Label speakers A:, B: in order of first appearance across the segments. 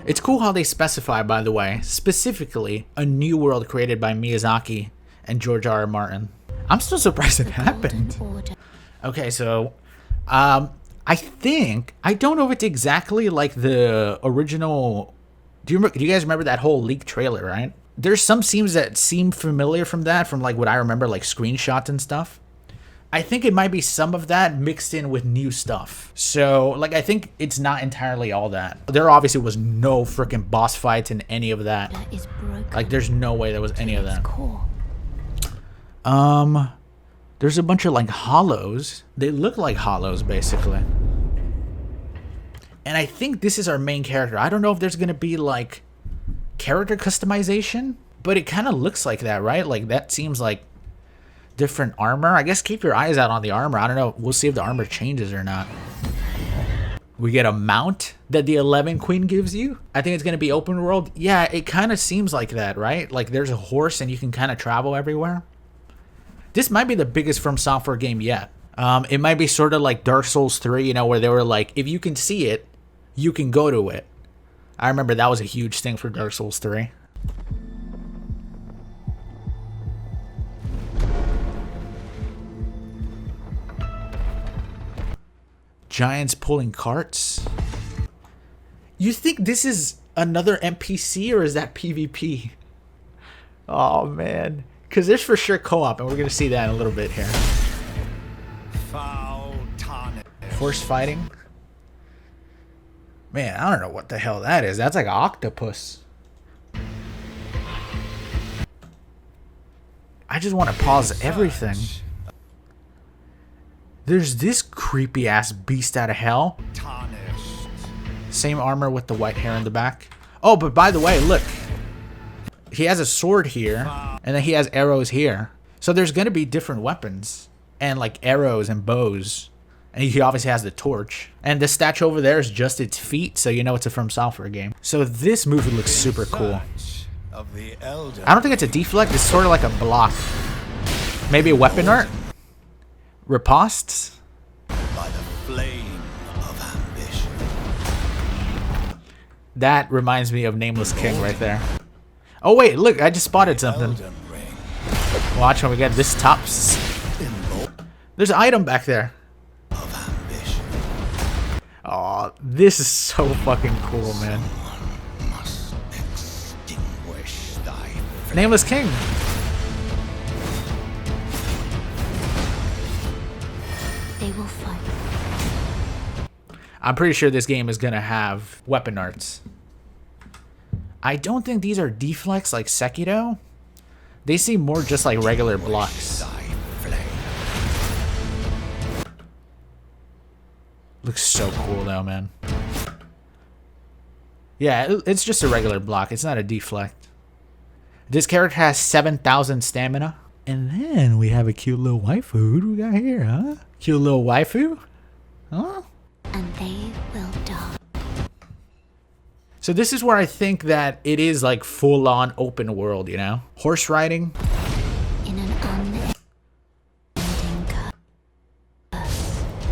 A: It's cool how they specify, by the way, specifically a new world created by Miyazaki and George R. R. Martin. I'm still surprised it happened. Okay, so I think, I don't know if it's exactly like the original. Do you guys remember that whole leaked trailer, right? There's some scenes that seem familiar from that, from like what I remember, like screenshots and stuff. I think it might be some of that mixed in with new stuff. So, like, I think it's not entirely all that. There obviously was no freaking boss fights in any of that. Like, there's no way there was any of that. There's a bunch of, like, hollows. They look like hollows, basically. And I think this is our main character. I don't know if there's going to be, like, character customization, but it kind of looks like that, right? Like, that seems like different armor. I guess keep your eyes out on the armor. I don't know. We'll see if the armor changes or not. We get a mount that the 11 Queen gives you. I think it's going to be open world. Yeah, it kind of seems like that, right? Like there's a horse and you can kind of travel everywhere. This might be the biggest From Software game yet. It might be sort of like Dark Souls 3, you know, where they were like, if you can see it, you can go to it. I remember that was a huge thing for Dark Souls 3. Giants pulling carts. You think this is another NPC or is that PvP? Oh man, because there's for sure co-op, and we're gonna see that in a little bit here. Horse fighting. Man, I don't know what the hell that is. That's like an octopus. I just want to pause everything. There's this creepy ass beast out of hell. Same armor with the white hair in the back. Oh, but by the way, look. He has a sword here, and then he has arrows here. So there's going to be different weapons, and like arrows and bows. And he obviously has the torch. And the statue over there is just its feet, so you know it's a From Software game. So this movie looks super cool. I don't think it's a deflect, it's sort of like a block. Maybe a weapon art? Ripostes? By the flame of ambition. That reminds me of Nameless King right there. Oh wait, look, I just spotted something. Watch when we get this tops. There's an item back there. Oh, this is so fucking cool, man. Nameless King. They will fight. I'm pretty sure this game is gonna have weapon arts. I don't think these are deflects like Sekiro. They seem more just like regular blocks. Looks so cool though, man. Yeah, it's just a regular block. It's not a deflect. This character has 7,000 stamina. And then we have a cute little waifu. Who do we got here, huh? Cute little waifu? Huh? And they will die. So this is where I think that it is like full-on open world, you know? Horse riding. In an unending curse.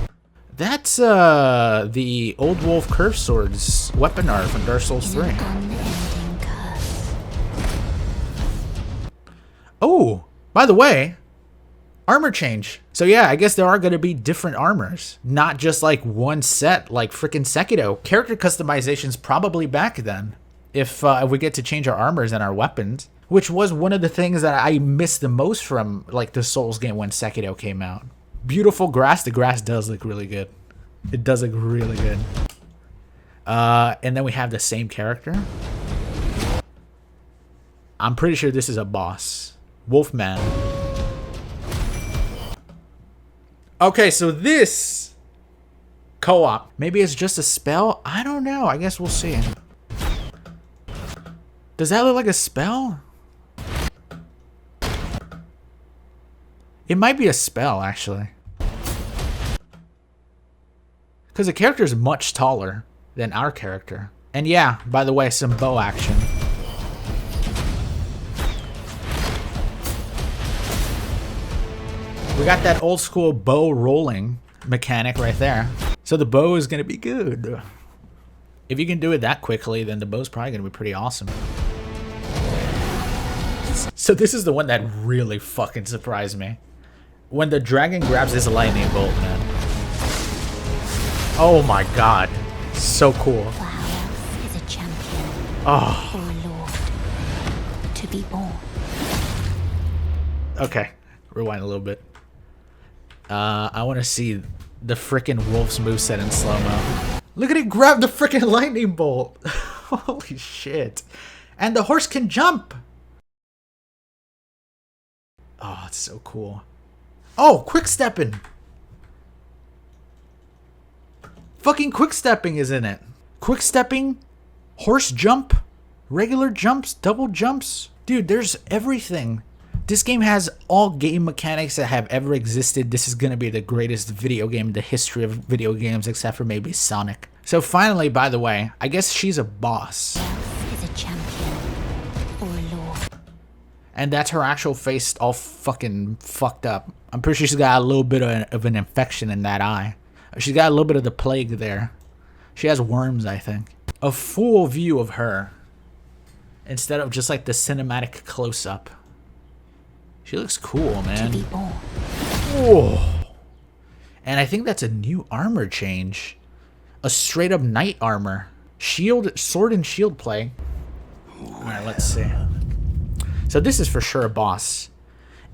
A: That's the Old Wolf Curve Swords weapon art from Dark Souls 3. Oh, by the way, armor change. So yeah, I guess there are going to be different armors, not just like one set like freaking Sekiro. Character customization's probably back then, if we get to change our armors and our weapons, which was one of the things that I missed the most from like the Souls game when Sekiro came out. Beautiful grass. The grass does look really good. It does look really good. And then we have the same character. I'm pretty sure this is a boss. Wolfman. Okay, so this co-op, maybe it's just a spell? I don't know. I guess we'll see. Does that look like a spell? It might be a spell, actually. Because the character is much taller than our character. And yeah, by the way, some bow action. We got that old school bow rolling mechanic right there. So the bow is going to be good. If you can do it that quickly, then the bow's probably gonna be pretty awesome. So this is the one that really fucking surprised me. When the dragon grabs this lightning bolt, man. Oh my god. So cool.
B: For how else is a champion
A: Oh.
B: or a lord to be born?
A: Okay. Rewind a little bit. I want to see the frickin' wolf's moveset in slow-mo. Look at it grab the frickin' lightning bolt. Holy shit. And the horse can jump. Oh, it's so cool. Oh, quick stepping. Fucking quick stepping is in it. Quick stepping, horse jump, regular jumps, double jumps. Dude, there's everything. This game has all game mechanics that have ever existed. This is going to be the greatest video game in the history of video games, except for maybe Sonic. So finally, by the way, I guess she's a boss.
B: Is a champion or a lord.
A: And that's her actual face all fucking fucked up. I'm pretty sure she's got a little bit of an infection in that eye. She's got a little bit of the plague there. She has worms, I think. A full view of her. Instead of just like the cinematic close-up. She looks cool, man.
B: To be born.
A: Oh. And I think that's a new armor change. A straight up knight armor. Shield, sword and shield play. Alright, let's see. So this is for sure a boss.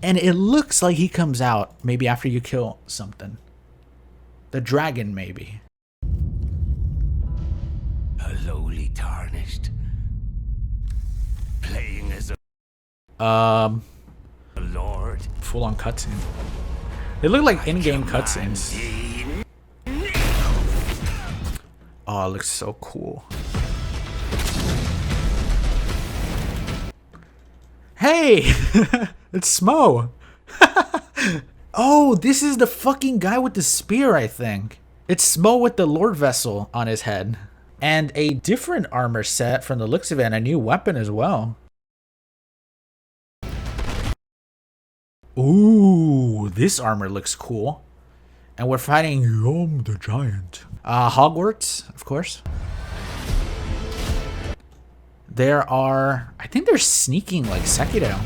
A: And it looks like he comes out maybe after you kill something. The dragon, maybe.
C: A lowly tarnished. Playing as a lord.
A: Full on cutscene. They look like in-game cutscenes. Oh, it looks so cool. Hey! It's Smo! Oh, this is the fucking guy with the spear, I think. It's Smo with the Lord Vessel on his head. And a different armor set from the looks of it, and a new weapon as well. Ooh, this armor looks cool. And we're fighting Yom the Giant. Hogwarts, of course. There are... I think they're sneaking like Sekiro.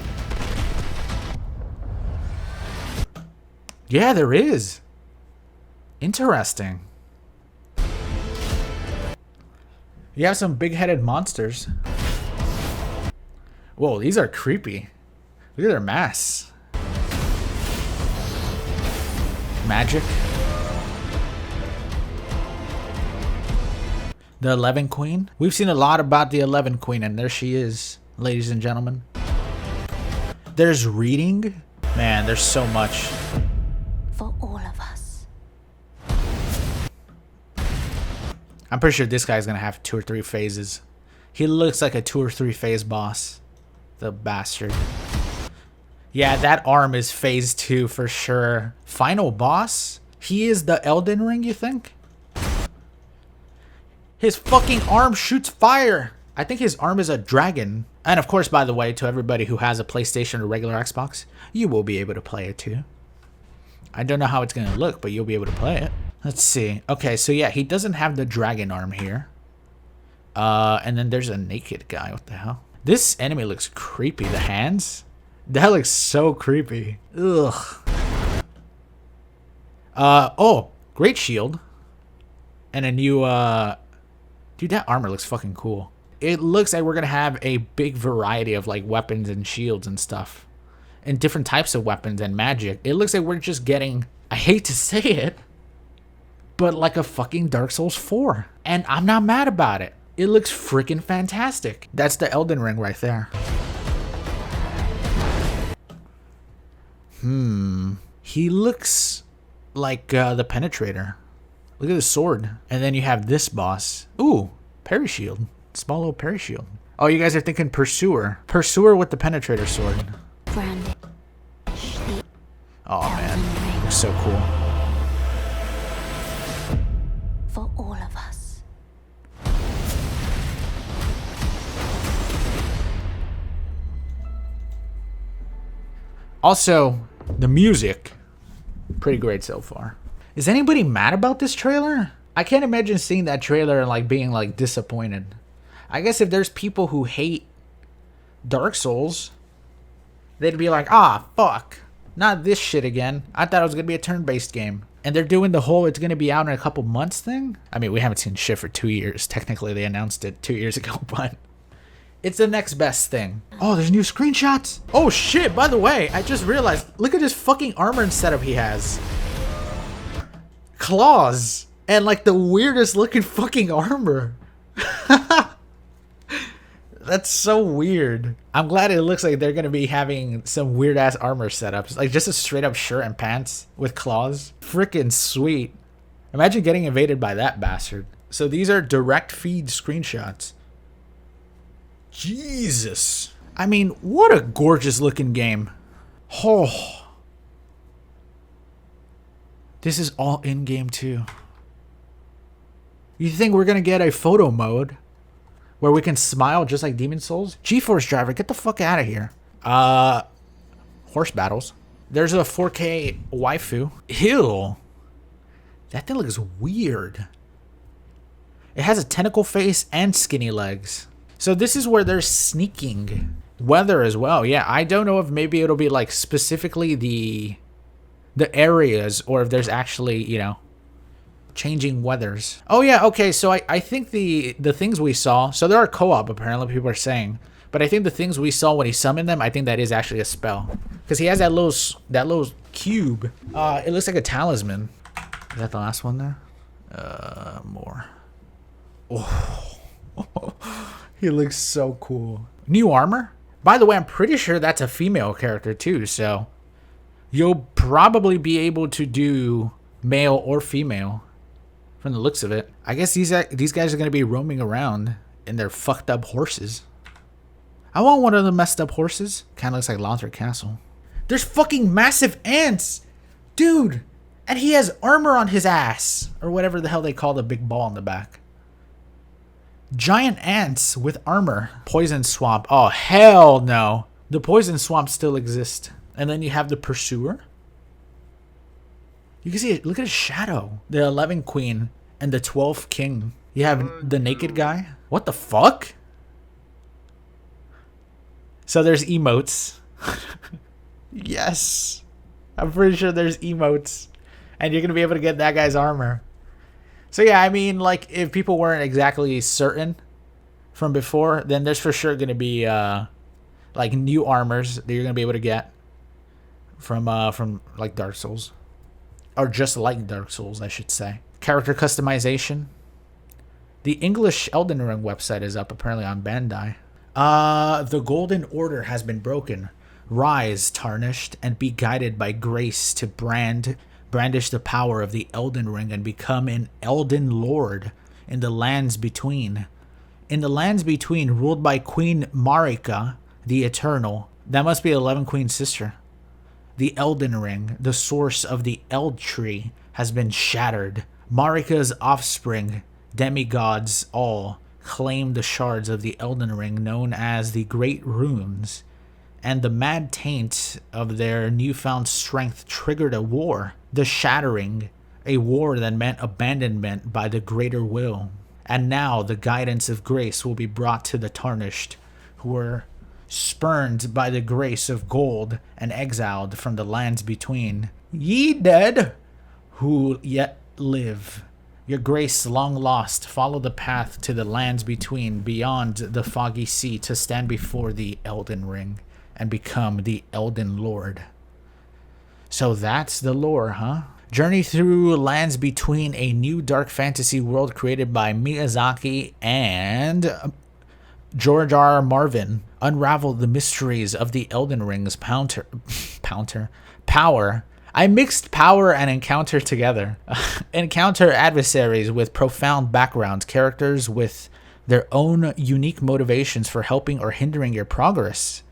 A: Yeah, there is. Interesting. You have some big-headed monsters. Whoa, these are creepy. Look at their masks. Magic. The 11 Queen. We've seen a lot about the 11 Queen, and there she is, ladies and gentlemen. There's reading. Man, there's so much.
B: For all of us.
A: I'm pretty sure this guy's gonna have 2 or 3 phases. He looks like a 2 or 3 phase boss. The bastard. Yeah, that arm is phase 2 for sure. Final boss? He is the Elden Ring, you think? His fucking arm shoots fire. I think his arm is a dragon. And of course, by the way, to everybody who has a PlayStation or regular Xbox, you will be able to play it too. I don't know how it's gonna look, but you'll be able to play it. Let's see. Okay, so yeah, he doesn't have the dragon arm here. And then there's a naked guy. What the hell? This enemy looks creepy. The hands? That looks so creepy. Ugh. Oh, great shield. And a new, dude, that armor looks fucking cool. It looks like we're gonna have a big variety of like weapons and shields and stuff. And different types of weapons and magic. It looks like we're just getting, I hate to say it, but like a fucking Dark Souls 4. And I'm not mad about it. It looks freaking fantastic. That's the Elden Ring right there. He looks like the Penetrator. Look at the sword. And then you have this boss. Ooh, parry shield. Small little parry shield. Oh, you guys are thinking Pursuer. Pursuer with the Penetrator sword.
B: Branded.
A: Oh man, looks so cool.
B: For all of us.
A: Also, the music, pretty great so far. Is anybody mad about this trailer? I can't imagine seeing that trailer and like being like disappointed. I guess if there's people who hate Dark Souls, they'd be like, ah, fuck, not this shit again. I thought it was gonna be a turn-based game. And they're doing the whole it's gonna be out in a couple months thing. I mean, we haven't seen shit for 2 years. Technically, they announced it 2 years ago, but it's the next best thing. Oh, there's new screenshots. Oh shit, by the way, I just realized, look at this fucking armor and setup he has. Claws. And like the weirdest looking fucking armor. That's so weird. I'm glad it looks like they're gonna be having some weird ass armor setups. Like just a straight up shirt and pants with claws. Freaking sweet. Imagine getting invaded by that bastard. So these are direct feed screenshots. Jesus. I mean, what a gorgeous looking game. Oh. This is all in game too. You think we're gonna get a photo mode where we can smile just like Demon Souls? GeForce Driver, get the fuck out of here. Horse battles. There's a 4K waifu. Ew. That thing looks weird. It has a tentacle face and skinny legs. So this is where they're sneaking weather as well. Yeah, I don't know if maybe it'll be like specifically the areas or if there's actually, you know, changing weathers. Oh yeah, okay, so I think the things we saw, so there are co-op apparently, people are saying, but I think the things we saw when he summoned them, I think that is actually a spell, because he has that little cube. It looks like a talisman. Is that the last one there? More. Oh, he looks so cool. New armor. By the way, I'm pretty sure that's a female character too, so you'll probably be able to do male or female. From the looks of it, I guess these guys are gonna be roaming around in their fucked up horses. I want one of the messed up horses. Kind of looks like Lothric Castle. There's fucking massive ants, dude, and he has armor on his ass or whatever the hell they call the big ball on the back. Giant ants with armor. Poison swamp. Oh hell no. The poison swamp still exists. And then you have the pursuer. You can see it. Look at his shadow. The 11th queen and the 12th king. You have the naked guy. What the fuck? So there's emotes. Yes. I'm pretty sure there's emotes. And you're going to be able to get that guy's armor. So yeah, I mean, like, if people weren't exactly certain from before, then there's for sure going to be, like, new armors that you're going to be able to get from like, Dark Souls. Or just like Dark Souls, I should say. Character customization. The English Elden Ring website is up apparently on Bandai. The Golden Order has been broken. Rise, tarnished, and be guided by grace to brandish the power of the Elden Ring and become an Elden Lord in the lands between. In the lands between, ruled by Queen Marika, the Eternal. That must be 11th Queen's sister. The Elden Ring, the source of the Eld Tree, has been shattered. Marika's offspring, demigods all, claim the shards of the Elden Ring known as the Great Runes, and the mad taint of their newfound strength triggered a war. The Shattering, a war that meant abandonment by the greater will. And now the guidance of grace will be brought to the tarnished, who were spurned by the grace of gold and exiled from the lands between. Ye dead, who yet live, your grace long lost, follow the path to the lands between, beyond the foggy sea, to stand before the Elden Ring and become the Elden Lord. So that's the lore, huh? Journey through lands between, a new dark fantasy world created by Miyazaki and George R. Martin. Unravel the mysteries of the Elden Ring's power. I mixed power and encounter together. Encounter adversaries with profound backgrounds, characters with their own unique motivations for helping or hindering your progress.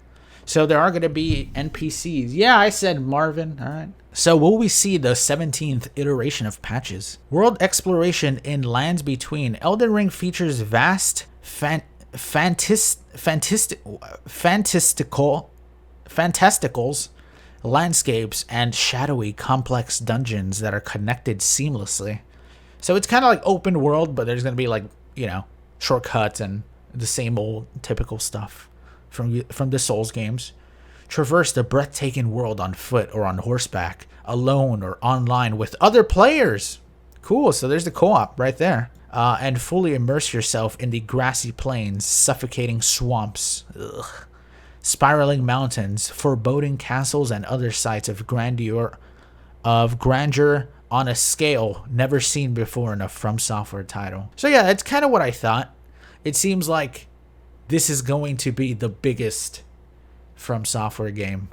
A: So there are going to be NPCs. Yeah, I said Marvin. All right. So will we see the 17th iteration of patches? World exploration in lands between. Elden Ring features vast fantasticals, landscapes, and shadowy, complex dungeons that are connected seamlessly. So it's kind of like open world, but there's going to be like, you know, shortcuts and the same old typical stuff from the Souls games. Traverse the breathtaking world on foot or on horseback, alone or online with other players. Cool, so there's the co-op right there. And fully immerse yourself in the grassy plains, suffocating swamps, spiraling mountains, foreboding castles, and other sights of grandeur on a scale never seen before in a From Software title. So yeah, that's kind of what I thought. It seems like this is going to be the biggest From Software game.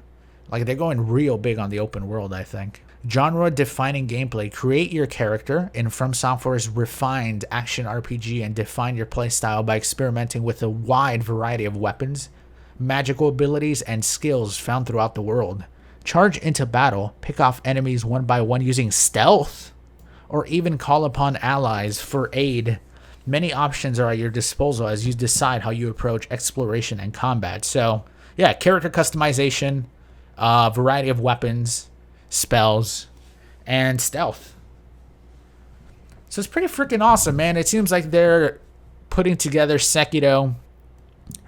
A: Like, they're going real big on the open world, I think. Genre-defining gameplay. Create your character in From Software's refined action RPG and define your playstyle by experimenting with a wide variety of weapons, magical abilities, and skills found throughout the world. Charge into battle, pick off enemies one by one using stealth, or even call upon allies for aid. Many options are at your disposal as you decide how you approach exploration and combat. So, yeah, character customization, variety of weapons, spells, and stealth. So it's pretty freaking awesome, man. It seems like they're putting together Sekiro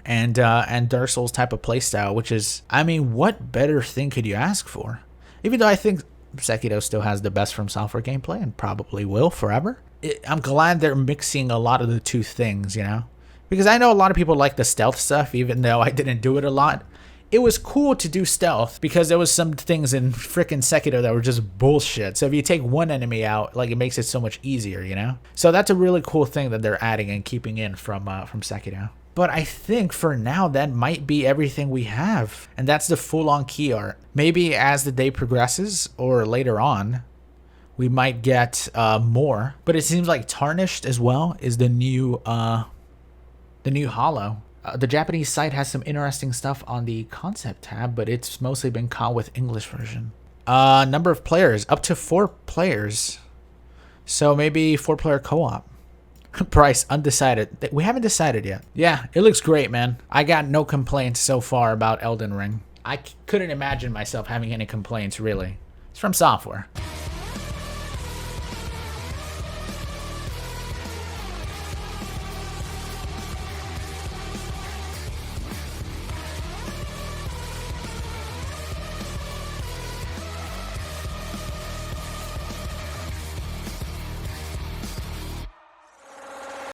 A: and Dark Souls type of playstyle, which is, I mean, what better thing could you ask for? Even though I think Sekiro still has the best From Software gameplay and probably will forever. I'm glad they're mixing a lot of the two things, you know? Because I know a lot of people like the stealth stuff, even though I didn't do it a lot. It was cool to do stealth because there was some things in frickin' Sekiro that were just bullshit. So if you take one enemy out, like, it makes it so much easier, you know? So that's a really cool thing that they're adding and keeping in from Sekiro. But I think for now, that might be everything we have. And that's the full-on key art. Maybe as the day progresses or later on, we might get more. But it seems like Tarnished as well is the new Hollow. The Japanese site has some interesting stuff on the concept tab, but it's mostly been caught with English version. Number of players, up to 4 players. So maybe 4-player co-op. Price, undecided. We haven't decided yet. Yeah, it looks great, man. I got no complaints so far about Elden Ring. I couldn't imagine myself having any complaints, really. It's From Software.